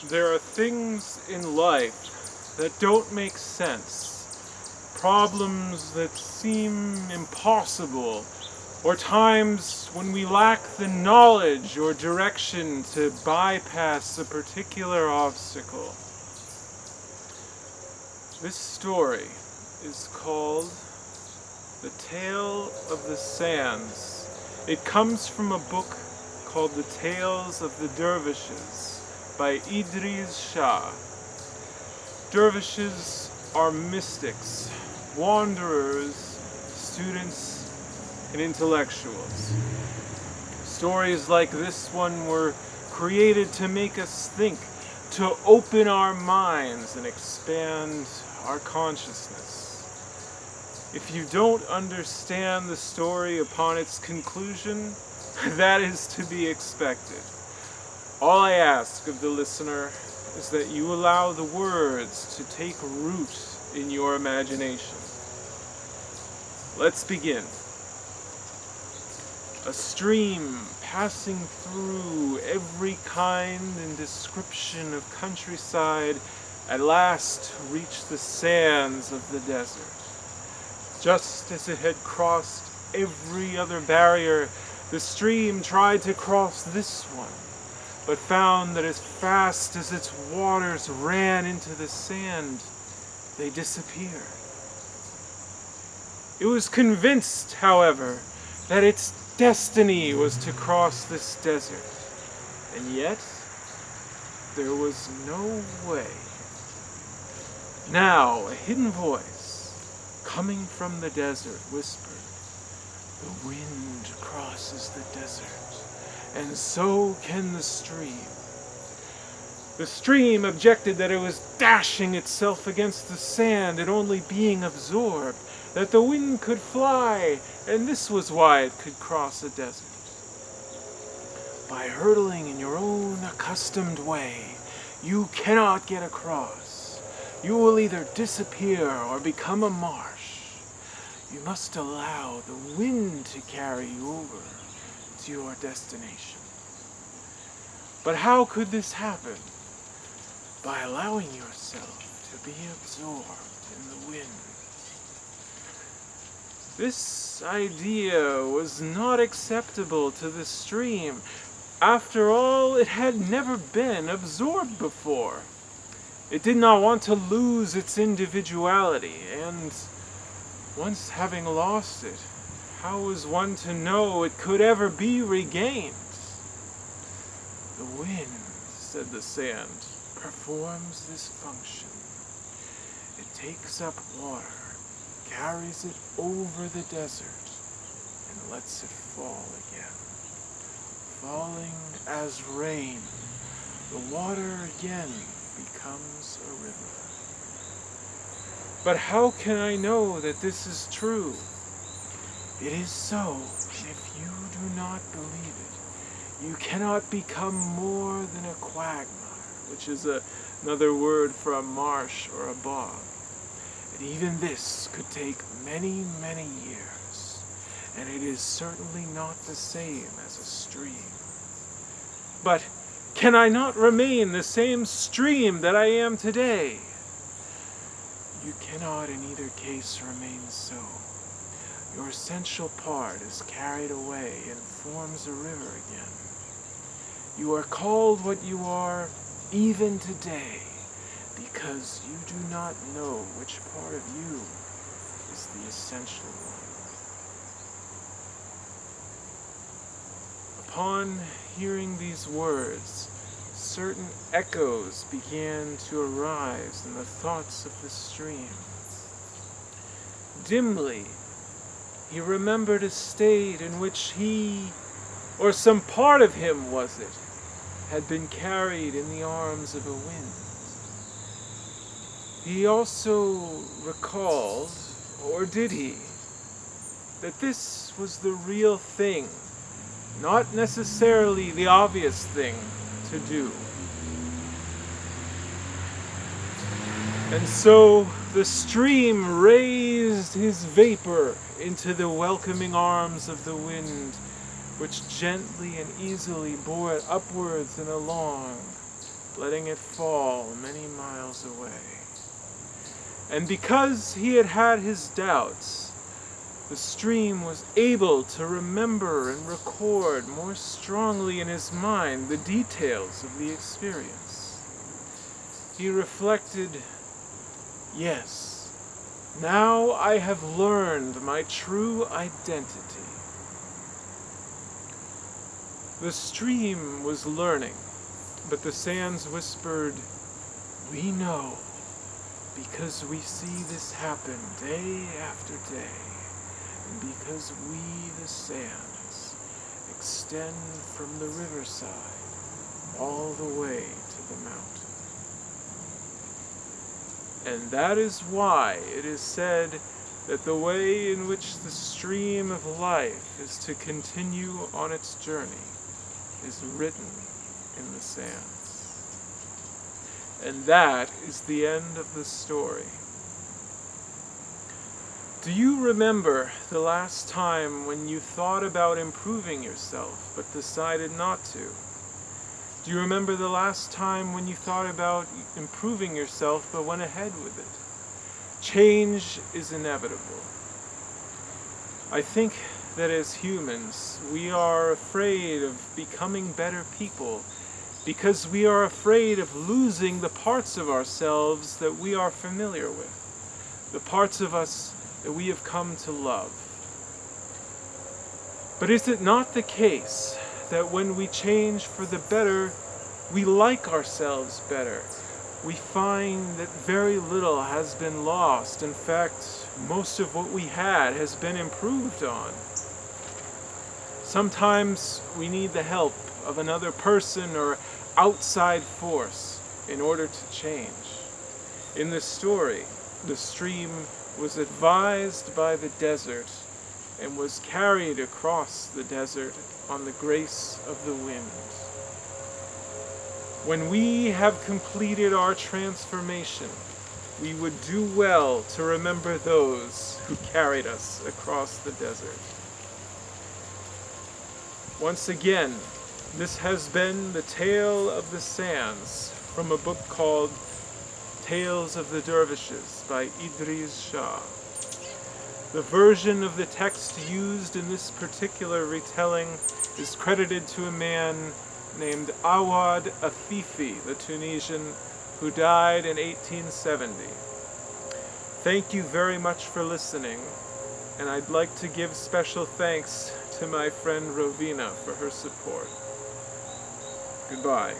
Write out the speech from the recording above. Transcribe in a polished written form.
There are things in life that don't make sense, problems that seem impossible, or times when we lack the knowledge or direction to bypass a particular obstacle. This story is called The Tale of the Sands. It comes from a book called The Tales of the Dervishes by Idries Shah. Dervishes are mystics, wanderers, students, and intellectuals. Stories like this one were created to make us think, to open our minds and expand our consciousness. If you don't understand the story upon its conclusion, that is to be expected. All I ask of the listener is that you allow the words to take root in your imagination. Let's begin. A stream passing through every kind and description of countryside at last reached the sands of the desert. Just as it had crossed every other barrier, the stream tried to cross this one, but found that as fast as its waters ran into the sand, they disappeared. It was convinced, however, that its destiny was to cross this desert, and yet there was no way. Now a hidden voice, coming from the desert, whispered, "The wind crosses the desert, and so can the stream." The stream objected that it was dashing itself against the sand and only being absorbed, that the wind could fly, and this was why it could cross a desert. By hurtling in your own accustomed way, you cannot get across. You will either disappear or become a marsh. You must allow the wind to carry you over to your destination. But how could this happen? By allowing yourself to be absorbed in the wind. This idea was not acceptable to the stream. After all, it had never been absorbed before. It did not want to lose its individuality, and once having lost it, how was one to know it could ever be regained? "The wind," said the sand, "performs this function. It takes up water, carries it over the desert, and lets it fall again. Falling as rain, the water again becomes a river." But how can I know that this is true? It is so, and if you do not believe it, you cannot become more than a quagmire, which is another word for a marsh or a bog. And even this could take many, many years, and it is certainly not the same as a stream. But can I not remain the same stream that I am today? You cannot in either case remain so. Your essential part is carried away and forms a river again. You are called what you are even today, because you do not know which part of you is the essential one. Upon hearing these words, certain echoes began to arise in the thoughts of the stream. Dimly, he remembered a state in which he, or some part of him was it, had been carried in the arms of a wind. He also recalled, or did he, that this was the real thing, not necessarily the obvious thing to do. And so the stream raised his vapor into the welcoming arms of the wind, which gently and easily bore it upwards and along, letting it fall many miles away. And because he had had his doubts, the stream was able to remember and record more strongly in his mind the details of the experience. He reflected, yes, now I have learned my true identity. The stream was learning, but the sands whispered, we know, because we see this happen day after day, and because we, the sands, extend from the riverside all the way to the mountain. And that is why it is said that the way in which the stream of life is to continue on its journey is written in the sands. And that is the end of the story. Do you remember the last time when you thought about improving yourself but decided not to? Do you remember the last time when you thought about improving yourself but went ahead with it? Change is inevitable. I think that as humans, we are afraid of becoming better people because we are afraid of losing the parts of ourselves that we are familiar with, the parts of us that we have come to love. But is it not the case that when we change for the better, we like ourselves better? We find that very little has been lost. In fact, most of what we had has been improved on. Sometimes we need the help of another person or outside force in order to change. In this story, the stream was advised by the desert and was carried across the desert on the grace of the wind. When we have completed our transformation, we would do well to remember those who carried us across the desert. Once again, this has been The Tale of the Sands from a book called Tales of the Dervishes by Idries Shah. The version of the text used in this particular retelling is credited to a man named Awad Afifi, the Tunisian, who died in 1870. Thank you very much for listening, and I'd like to give special thanks to my friend Rovina for her support. Goodbye.